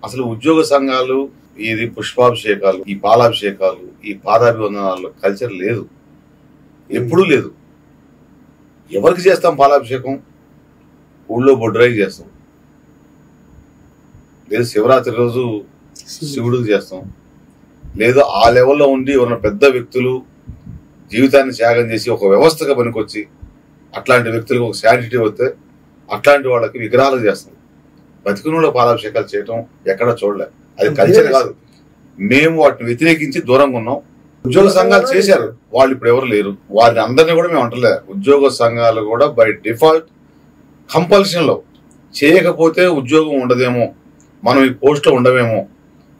అసలు ఉద్యోగ సంఘాలు ఇది పుష్పాభిషేకాలు, ఈ పాలాభిషేకాలు, ఈ పాదాభివందనాలు కల్చర్ లేదు, ఎప్పుడూ లేదు. ఎవరికి చేస్తాం పాలాభిషేకం? ఊళ్ళో బొడ్రాయికి చేస్తాం, లేదు శివరాత్రి రోజు శివుడికి చేస్తాం, లేదు ఆ లెవెల్లో ఉండి ఉన్న పెద్ద వ్యక్తులు జీవితాన్ని త్యాగం చేసి ఒక వ్యవస్థగా పనికొచ్చి అట్లాంటి వ్యక్తులకు ఒక శానిటీ వస్తే అట్లాంటి వాళ్ళకి విగ్రహాలు చేస్తాం. బతికునులో పాలాభిషేకాలు చేయటం ఎక్కడ చూడలే. అది కల్చర్ కాదు. మేము వాటిని వ్యతిరేకించి దూరంగా ఉన్నాం. ఉద్యోగ సంఘాలు చేశారు, వాళ్ళు ఇప్పుడు ఎవరు లేరు. వారిని అందరినీ కూడా మేము అంటలే. ఉద్యోగ సంఘాలు కూడా బై డిఫాల్ట్ కంపల్షన్ లో చేయకపోతే ఉద్యోగం ఉండదేమో, మనం ఈ పోస్ట్ లో ఉండవేమో,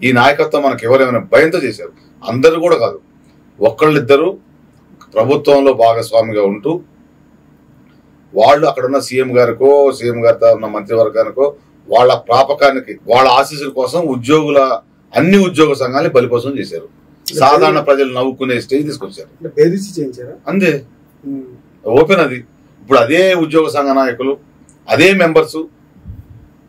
ఈ నాయకత్వం మనకు ఎవరేమైనా భయంతో చేశారు. అందరూ కూడా కాదు, ఒక్కళ్ళిద్దరు ప్రభుత్వంలో భాగస్వామిగా ఉంటూ వాళ్ళు అక్కడున్న సీఎం గారికో సీఎం గారితో ఉన్న మంత్రివర్గానికో వాళ్ళ ప్రాపకానికి వాళ్ళ ఆశీస్సుల కోసం అన్ని ఉద్యోగ సంఘాలని బలిపోసం చేశారు. సాధారణ ప్రజలు నవ్వుకునే స్టేజ్ తీసుకొచ్చారు. అంతే ఓపెన్. అది ఇప్పుడు అదే ఉద్యోగ సంఘ నాయకులు అదే మెంబర్స్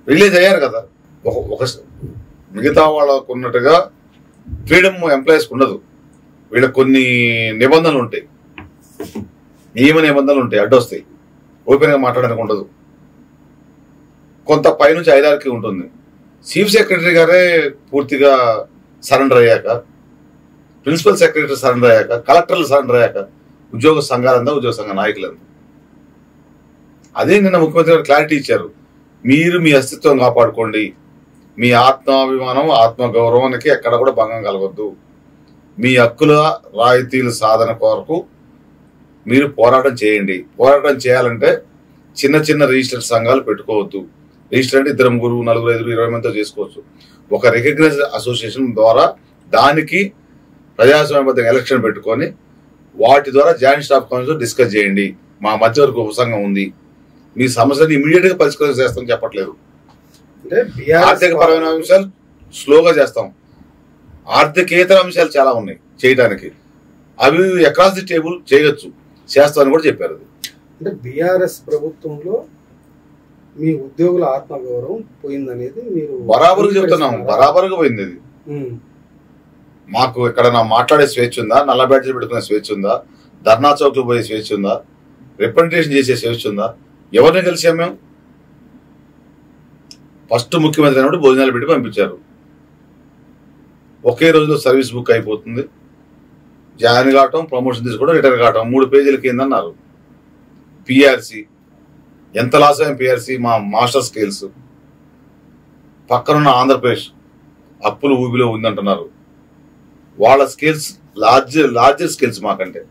రిలీజ్ అయ్యారు కదా. ఒక మిగతా వాళ్ళకు ఉన్నట్టుగా ఫ్రీడమ్ ఎంప్లాయీస్కి ఉండదు. వీళ్ళకి కొన్ని నిబంధనలు ఉంటాయి, నియమ నిబంధనలు ఉంటాయి, అడ్డొస్తాయి. ఓపెన్ గా మాట్లాడడానికి ఉండదు. కొంత పైనుంచి ఐదారికి ఉంటుంది. చీఫ్ సెక్రటరీ గారే పూర్తిగా సరెండర్ అయ్యాక, ప్రిన్సిపల్ సెక్రటరీ సరెండర్ అయ్యాక, కలెక్టర్లు సరెండర్ అయ్యాక ఉద్యోగ సంఘాలందా ఉద్యోగ సంఘ నాయకులందా. అదే నిన్న ముఖ్యమంత్రి గారు క్లారిటీ ఇచ్చారు. మీరు మీ అస్తిత్వం కాపాడుకోండి, మీ ఆత్మాభిమానం ఆత్మగౌరవానికి ఎక్కడ కూడా భంగం కలగొద్దు, మీ హక్కుల రాయితీల సాధన కొరకు మీరు పోరాటం చేయండి. పోరాటం చేయాలంటే చిన్న చిన్న రిజిస్టర్డ్ సంఘాలు పెట్టుకోవద్దు. రిజిస్టర్ అంటే 2, 3, 4, 5, 20 మందితో చేసుకోవచ్చు. ఒక రికగ్నైజ్డ్ అసోసియేషన్ ద్వారా దానికి ప్రజాస్వామ్యబద్ధంగా ఎలక్షన్ పెట్టుకొని వాటి ద్వారా జాయింట్ స్టాఫ్ కౌన్సిల్ డిస్కస్ చేయండి. మా మధ్యవర్గ ఉపసంఘం ఉంది, మీ సమస్యని ఇమీడియట్ గా పరిష్కారం చేస్తాం చెప్పట్లేదు. ఆర్థిక పరమైన అంశాలు స్లోగా చేస్తాం, ఆర్థికేతర అంశాలు చాలా ఉన్నాయి చేయడానికి. అవి అక్రాస్ ది టేబుల్ చేయొచ్చు, చేస్తామని కూడా చెప్పారు. అంటే బీఆర్ఎస్ ప్రభుత్వంలో మీ ఉద్యోగుల ఆత్మగౌరవం పోయిందనేది మీరు బరాబరుగా చెప్తున్నాం. బరాబరుగా పోయింది. అది మాకు ఇక్కడ మాట్లాడే స్వేచ్ఛ ఉందా? నల్ల బ్యాడ్జీలు పెట్టుకునే స్వేచ్ఛ ఉందా? ధర్నా చౌక్ లో పోయే స్వేచ్ఛ ఉందా? రిప్రజెంటేషన్ చేసే స్వేచ్ఛ ఉందా? ఎవరిని కలిసాం మేము? ఫస్ట్ ముఖ్యమంత్రి అయినప్పుడు భోజనాలు పెట్టి పంపించారు. ఒకే రోజులో సర్వీస్ బుక్ అయిపోతుంది, జాయిన్ కావటం, ప్రమోషన్ తీసుకోవడం, రిటైర్ కావటం, 3 పేజీలకి ఏందన్నారు. పిఆర్సి ఎంత లాస్ అయ్యాం. పిఆర్సి మా మాస్టర్ స్కేల్స్ పక్కనున్న ఆంధ్రప్రదేశ్ అప్పులు ఊబిలో ఉందంటున్నారు. వాళ్ళ స్కేల్స్ లార్జర్ స్కేల్స్ మాకంటే.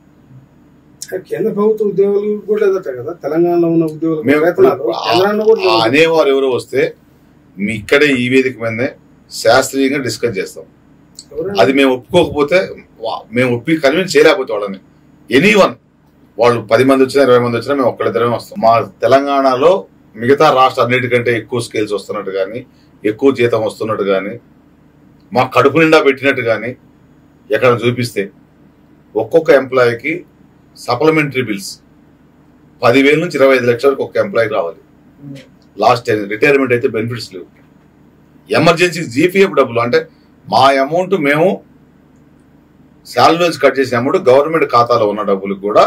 కేంద్ర ప్రభుత్వ ఉద్యోగులు కూడా లేదట కదా, తెలంగాణలో ఉన్న ఉద్యోగులు అనేవారు ఎవరో వస్తే మీ ఇక్కడే ఈ వేదిక మీదనే శాస్త్రీయంగా డిస్కస్ చేస్తాం. అది మేము ఒప్పుకోకపోతే, మేము ఒప్పి కన్విన్స్ చేయలేకపోతే వాళ్ళని, ఎనీవన్ వాళ్ళు 10 మంది వచ్చినా 20 మంది వచ్చినా మేము ఒక్కడిద్దరమే వస్తాం. మా తెలంగాణలో మిగతా రాష్ట్ర అన్నిటికంటే ఎక్కువ స్కేల్స్ వస్తున్నట్టు కానీ, ఎక్కువ జీతం వస్తున్నట్టు కానీ, మా కడుపు నిండా పెట్టినట్టు కానీ ఎక్కడ చూపిస్తే ఒక్కొక్క ఎంప్లాయీకి సప్లిమెంటరీ బిల్స్ 10,000 నుంచి 25 లక్షల వరకు ఒక్క ఎంప్లాయీకి రావాలి. లాస్ట్ టైం రిటైర్మెంట్ అయితే బెనిఫిట్స్ లేవు. ఎమర్జెన్సీ జీపీఎఫ్ డబ్బులు అంటే మా అమౌంట్ మేము శాలరీస్ కట్ చేసిన అమౌంట్ గవర్నమెంట్ ఖాతాలో ఉన్న డబ్బులు కూడా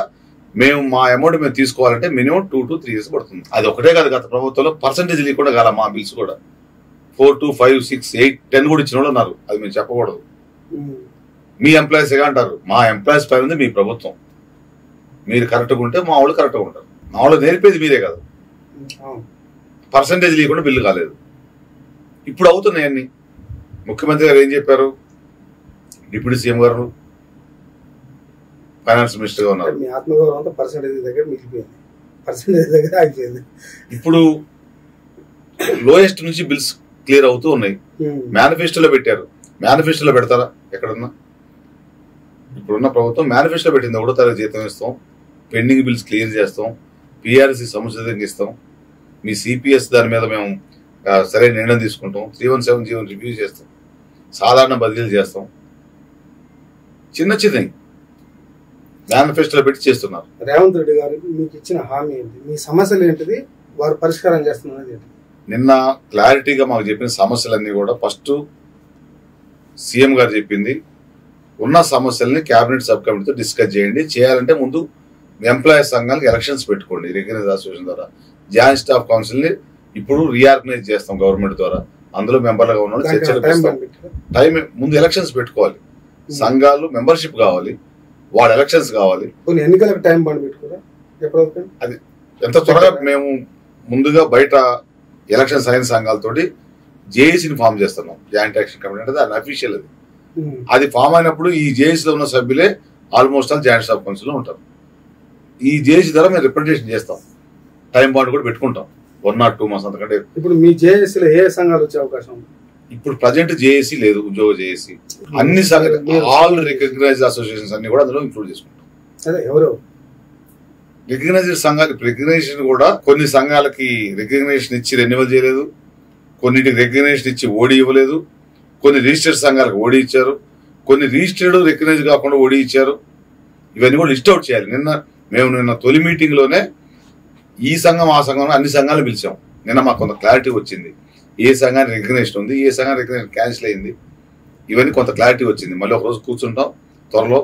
మా అమౌంట్ మేము తీసుకోవాలంటే మినిమం 2 to 3 years పడుతుంది. అది ఒకటే కాదు, గత ప్రభుత్వంలో పర్సంటేజ్ లేకుండా కాల మా బిల్స్ కూడా 4, 2, 5, 6, 8, 10 కూడా ఇచ్చిన వాళ్ళు ఉన్నారు. అది మేము చెప్పకూడదు. మీ ఎంప్లాయీస్ అంటారు, మా ఎంప్లాయీస్ పై ఉంది మీ ప్రభుత్వం. మీరు కరెక్ట్గా ఉంటే మా వాళ్ళు కరెక్ట్గా ఉంటారు. మా వాళ్ళు నేర్పేది మీరే కాదు. పర్సంటేజ్ లేకుండా బిల్లు కాలేదు. ఇప్పుడు అవుతున్నాయి అన్ని. ముఖ్యమంత్రి గారు ఏం చెప్పారు? డిప్యూటీ సీఎం గారు ఫైనాన్స్ మినిస్టర్ గా ఉన్నారు. ఇప్పుడు లోయెస్ట్ నుంచి బిల్స్ క్లియర్ అవుతూ ఉన్నాయి. మేనిఫెస్టోలో పెట్టారు. మేనిఫెస్టోలో పెడతారా ఎక్కడన్నా? ఇప్పుడున్న ప్రభుత్వం మేనిఫెస్టో పెట్టింది, 1వ తారీఖు జీతం ఇస్తాం, పెండింగ్ బిల్స్ క్లియర్ చేస్తాం, పిఆర్సీ సముచితంగా ఇస్తాం, మీ సిపిఎస్ దాని మీద మేము సరైన నిర్ణయం తీసుకుంటాం, 317 రివ్యూ చేస్తాం, సాధారణ బదిలీలు చేస్తాం. చిన్న చిన్నవి మేనిఫెస్టోలో పెట్టి చేస్తున్నారు. రేవంత్ రెడ్డి గారికి మీకు ఇచ్చిన హామీ ఏంటి? మీ సమస్యలు ఏంటిది? వారు పరిష్కారం చేస్తున్నది ఏంటి? నిన్న క్లారిటీగా మాకు చెప్పిన సమస్యలన్నీ కూడా ఫస్ట్ సీఎం గారు చెప్పింది, ఉన్న సమస్యల్ని కేబినెట్ సబ్ కమిటీతో డిస్కస్ చేయండి, చేయాలంటే ముందు ఎంప్లాయీస్ సంఘాలకు ఎలక్షన్స్ పెట్టుకోండి రికగ్నైజ్ అసోసియేషన్ ద్వారా. జాయింట్ స్టాఫ్ కౌన్సిల్ ని ఇప్పుడు రీఆర్గనైజ్ చేస్తాం గవర్నమెంట్ ద్వారా, అందులో మెంబర్లుగా ఉన్న చర్చలు టైం ముందు ఎలక్షన్స్ పెట్టుకోవాలి, సంఘాలు మెంబర్షిప్ కావాలి, వాళ్ళ ఎలక్షన్స్ కావాలి, ఎన్నికలకు టైం బాండ్ పెట్టుకోరా. అది ఎంత త్వరగా మేము ముందుగా బయట ఎలక్షన్స్ అయిన సంఘాలతోటి జేఏసీని ఫామ్ చేస్తున్నాం, జాయింట్ యాక్షన్ కమిటీ అంటే అది అఫీషియల్. అది ఫామ్ అయినప్పుడు ఈ జేఏసీలో ఉన్న సభ్యులే almost all joint staff council లో ఉంటారు. ఈ జేఏసీ ద్వారా మేము రిప్రజెంటేషన్ చేస్తాం, టైం బాండ్ కూడా పెట్టుకుంటాం 1 or 2 months. అంతకంటే ఇప్పుడు మీ జేఏసీలో ఏ సంఘాలు వచ్చే అవకాశం ఉంది? ఇప్పుడు ప్రజెంట్ జేఏసీ లేదు, ఉద్యోగ జేఏసీ. అన్ని ఆల్ రికగ్నైజ్డ్ అసోసియేషన్స్ అన్ని కూడా అందులో ఇంక్లూడ్ చేసుకుంటాం. అదే ఎవరు రికగ్నైజ్డ్ సంఘాలు రికగ్నైజేషన్ కూడా కొన్ని సంఘాలకి రికగ్నైజేషన్ ఇచ్చి రెన్యువల్ చేయలేదు, కొన్నిటికి రికగ్నైజేషన్ ఇచ్చి ఓడి ఇవ్వలేదు, కొన్ని రిజిస్టర్డ్ సంఘాలకు ఓడి ఇచ్చారు, కొన్ని రిజిస్టర్డ్ రికగ్నైజ్ కాకుండా ఓడి ఇచ్చారు. ఇవన్నీ కూడా లిస్ట్ అవుట్ చేయాలి. నిన్న తొలి మీటింగ్ లోనే ఈ సంఘం ఆ సంఘం అన్ని సంఘాలు పిలిచాం. నిన్న మాకు కొంత క్లారిటీ వచ్చింది, ఏ సంఘానికి రికగ్నైజేషన్ ఉంది, ఏ సంఘానికి రికగ్నైజేషన్ క్యాన్సిల్ అయింది, ఇవన్నీ కొంత క్లారిటీ వచ్చింది. మళ్ళీ ఒక రోజు కూర్చుంటాం త్వరలో.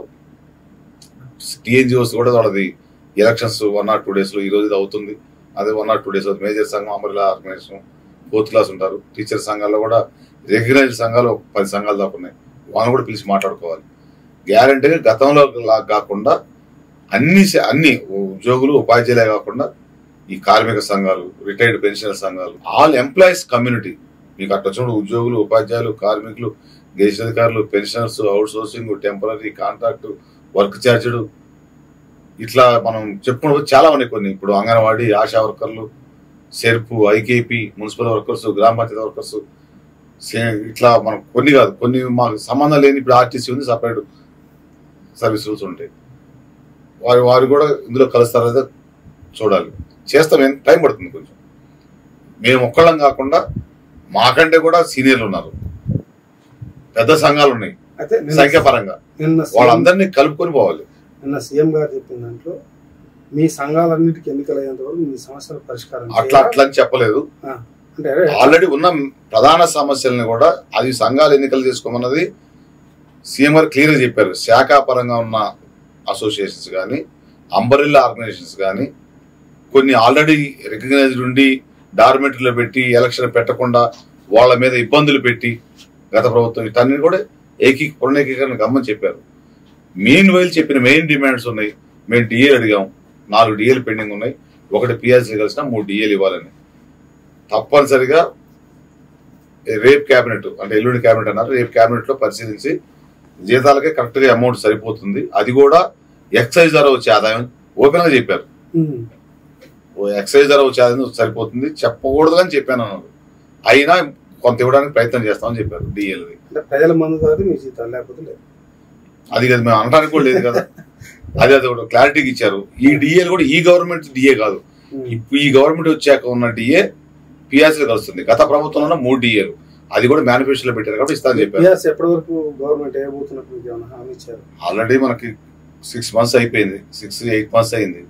టీఎన్జిఓస్ కూడా వాళ్ళది ఎలక్షన్స్ 1 or 2 days లో, ఈ రోజు ఇది అవుతుంది, అదే 1 or 2 days మేజర్ సంఘం అమరుల ఆర్గనైజేషన్ 4th class ఉంటారు. టీచర్ సంఘాల్లో కూడా రికగ్నైజ్డ్ సంఘాలు 10 సంఘాలు దాకా ఉన్నాయి, వాళ్ళని కూడా పిలిచి మాట్లాడుకోవాలి. గ్యారంటీగా గతంలో కాకుండా అన్ని ఉద్యోగులు ఉపాధ్యాయులే కాకుండా ఈ కార్మిక సంఘాలు, రిటైర్డ్ పెన్షనర్ సంఘాలు, ఆల్ ఎంప్లాయీస్ కమ్యూనిటీ, మీకు అట్లా వచ్చినప్పుడు ఉద్యోగులు, ఉపాధ్యాయులు, కార్మికులు, గెజిట్ అధికారులు, pensioners, out sourcing, temporary, contract, work charged, ఇట్లా మనం చెప్పుకున్నప్పుడు చాలా ఉన్నాయి. కొన్ని ఇప్పుడు అంగన్వాడీ, ఆశా వర్కర్లు, సెర్పు, ఐకేపీ, మున్సిపల్ వర్కర్స్, గ్రామ పంచాయతీ వర్కర్స్, ఇట్లా మనం కొన్ని కాదు, కొన్ని మాకు సంబంధం లేని ఇప్పుడు ఆర్టీసీ ఉంది, సపరేట్ సర్వీస్ రూల్స్ ఉంటాయి. వారు కూడా ఇందులో కలుస్తారో లేదో చూడాలి. చేస్తాం, టైం పడుతుంది కొంచెం. మేము ఒక్కళ్ళం కాకుండా మాకంటే కూడా సీనియర్లు ఉన్నారు, పెద్ద సంఘాలు ఉన్నాయి సంఖ్యాపరంగా, వాళ్ళందరినీ కలుపుకొని పోవాలి. నిన్న సీఎం గారు చెప్పిన దాంట్లో మీ సంఘాలన్నిటికీ ఎన్నికలు అయ్యేంత వరకు మీ సమస్యల పరిష్కారం అట్లా అని చెప్పలేదు. ఆల్రెడీ ఉన్న ప్రధాన సమస్యలను కూడా అది సంఘాలు ఎన్నికలు చేసుకోమన్నది సీఎం గారు క్లియర్గా చెప్పారు. శాఖాపరంగా ఉన్న అసోసియేషన్స్ కానీ, అంబరిల్లా ఆర్గనైజేషన్స్ కానీ, కొన్ని ఆల్రెడీ రికగ్నైజ్డ్ ఉండి డార్మెంటరీలో పెట్టి ఎలక్షన్ పెట్టకుండా వాళ్ళ మీద ఇబ్బందులు పెట్టి గత ప్రభుత్వం వీటన్ని కూడా పునరేకీకరణ గమ్మని చెప్పారు. మెయిన్ వైల్ చెప్పిన మెయిన్ డిమాండ్స్ ఉన్నాయి. మేము డిఏలు అడిగాం, 4 డిఏలు పెండింగ్ ఉన్నాయి, 1 పిఆర్సీ కలిసిన 3 డిఏలు ఇవ్వాలని. తప్పనిసరిగా రేపు క్యాబినెట్ అంటే ఎల్లుండి క్యాబినెట్ అన్నారు, రేపు క్యాబినెట్ లో పరిశీలించి జీతాలకే కరెక్ట్ గా అమౌంట్ సరిపోతుంది, అది కూడా ఎక్సైజ్ ద్వారా వచ్చే ఆదాయం ఓపెన్ గా చెప్పారు. ఎక్సైజ్ ద్వారా వచ్చే ఆదాయం సరిపోతుంది, చెప్పకూడదు అని చెప్పాను అన్నారు. అయినా కొంత ఇవ్వడానికి ప్రయత్నం చేస్తామని చెప్పారు. డిఏలది ప్రజల మందు మీ జీతాలు లేకపోతే లేదు, అది కదా మేము అనడానికి కూడా లేదు కదా. అది ఒకటి క్లారిటీకి ఇచ్చారు. ఈ డిఏలు కూడా ఈ గవర్నమెంట్ డిఏ కాదు, ఈ గవర్నమెంట్ వచ్చాక ఉన్న డిఏ పిఆర్సీలో కలుస్తుంది. గత ప్రభుత్వంలో 3 డిఏలు, అది కూడా మేనిఫెస్టోలో పెట్టారు కాబట్టి ఇస్తానని చెప్పారు. ఎప్పటి వరకు గవర్నమెంట్ ఆల్రెడీ మనకి 6 months అయిపోయింది, 6-8 months అయింది.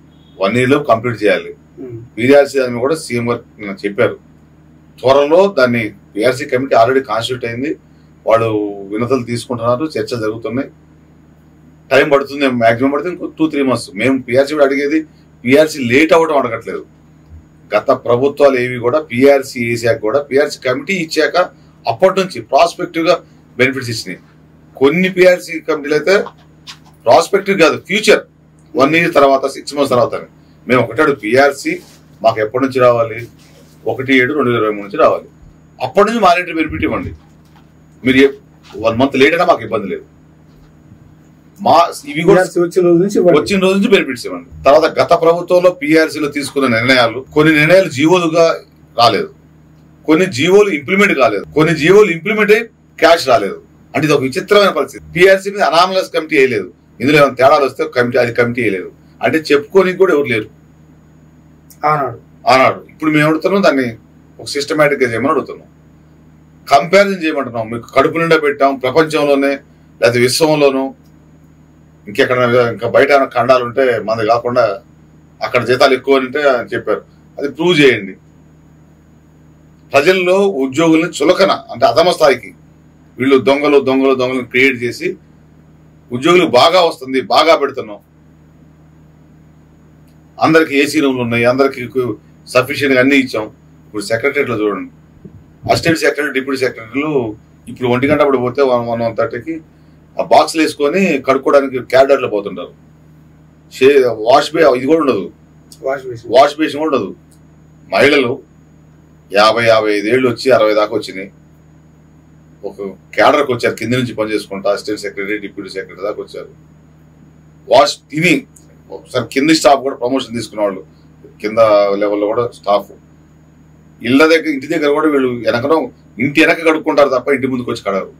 1 year లో కంప్లీట్ చేయాలి. పిఆర్సీ అని కూడా సీఎం గారు చెప్పారు. త్వరలో దాన్ని పిఆర్సీ కమిటీ ఆల్రెడీ కాన్స్టిట్యూట్ అయింది, వాళ్ళు వినతులు తీసుకుంటున్నారు, చర్చలు జరుగుతున్నాయి. టైం పడుతుంది, మాక్సిమం పడుతుంది 2-3 months. మేము పిఆర్సీ కూడా అడిగేది పిఆర్సీ లేట్ అవ్వడం అడగట్లేదు. గత ప్రభుత్వాలు ఏవి కూడా పిఆర్సీ వేసాక కూడా పిఆర్సీ కమిటీ ఇచ్చాక అప్పటి నుంచి ప్రాస్పెక్టివ్ గా బెనిఫిట్స్ ఇచ్చినాయి. కొన్ని పిఆర్సీ కమిటీలు అయితే ప్రాస్పెక్టివ్ కాదు, ఫ్యూచర్ 1 year తర్వాత 6 months తర్వాత. మేము ఒకటాడు పిఆర్సీ మాకు ఎప్పటి నుంచి రావాలి, 1/7/2023 నుంచి రావాలి. అప్పటి నుంచి మానిటరీ బెనిఫిట్ ఇవ్వండి. మీరు 1 month లేట్ అయినా మాకు ఇబ్బంది లేదు. ఇవి కూడా వచ్చిన రోజు నుంచి బెనిఫిట్స్ ఇవ్వండి. తర్వాత గత ప్రభుత్వంలో పిఆర్సీలో తీసుకున్న నిర్ణయాలు, కొన్ని నిర్ణయాలు జీవోలుగా రాలేదు, కొన్ని జీవోలు ఇంప్లిమెంట్ కాలేదు, కొన్ని జీవోలు ఇంప్లిమెంట్ అయ్యి క్యాష్ రాలేదు. అంటే ఇది ఒక విచిత్రమైన పరిస్థితి. పిఆర్సీ మీద అనామలస్ కమిటీ వేయలేదు, ఇందులో ఏమైనా తేడాలు వస్తే కమిటీ వేయలేదు. అంటే చెప్పుకోనికి కూడా ఎవరు లేరు ఆనాడు. ఇప్పుడు మేము అడుగుతున్నాం దాన్ని ఒక సిస్టమేటిక్ గా చేయమని అడుగుతున్నాం, కంపారిజన్ చేయమంటున్నాం. మీకు కడుపు నిండా పెట్టాం, ప్రపంచంలోనే లేదా విశ్వంలోనూ ఇంకెక్కడ ఇంకా బయట ఖండాలు ఉంటే మనది కాకుండా అక్కడ జీతాలు ఎక్కువ ఉంటే అని చెప్పారు. అది ప్రూవ్ చేయండి. ప్రజల్లో ఉద్యోగుల్ని చులకన అంటే అధమ స్థాయికి వీళ్ళు దొంగలు క్రియేట్ చేసి ఉద్యోగులు బాగా వస్తుంది, బాగా పెడుతున్నాం, అందరికి ఏసీ రూమ్లు ఉన్నాయి, అందరికి సఫిషియెంట్గా అన్ని ఇచ్చాం. ఇప్పుడు సెక్రటరీలో చూడండి, అసిస్టెంట్ సెక్రటరీ, డిప్యూటీ సెక్రటరీలు ఇప్పుడు 1 గంట అప్పుడు పోతే 1:30కి ఆ బాక్స్లు వేసుకొని కడుక్కోవడానికి క్యాడర్లో పోతుంటారు. ఇది కూడా ఉండదు, వాష్ బేసిన్ కూడా ఉండదు. మహిళలు 50-55 ఏళ్ళు వచ్చి 60 దాకా వచ్చినాయి, ఒక క్యాడర్కి వచ్చారు, కింద నుంచి పని చేసుకుంటా అసిస్టెంట్ సెక్రటరీ, డిప్యూటీ సెక్రటరీ దాకా వచ్చారు. వాష్ తిని ఒకసారి కింద స్టాఫ్ కూడా ప్రమోషన్ తీసుకునే వాళ్ళు, కింద లెవెల్లో కూడా స్టాఫ్ ఇంటి దగ్గర కూడా వీళ్ళు ఇంటి వెనక కడుక్కుంటారు తప్ప ఇంటి ముందుకు వచ్చి కడరు.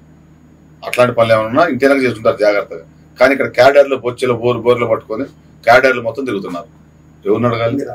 అట్లాంటి పనులు ఏమన్నా ఇంటి వెనక చేసుకుంటారు జాగ్రత్తగా. కానీ ఇక్కడ క్యాడర్లో బొచ్చెలు బోర్లు పట్టుకొని క్యాడర్లు మొత్తం తిరుగుతున్నారు. ఎవరిని అడగాలి?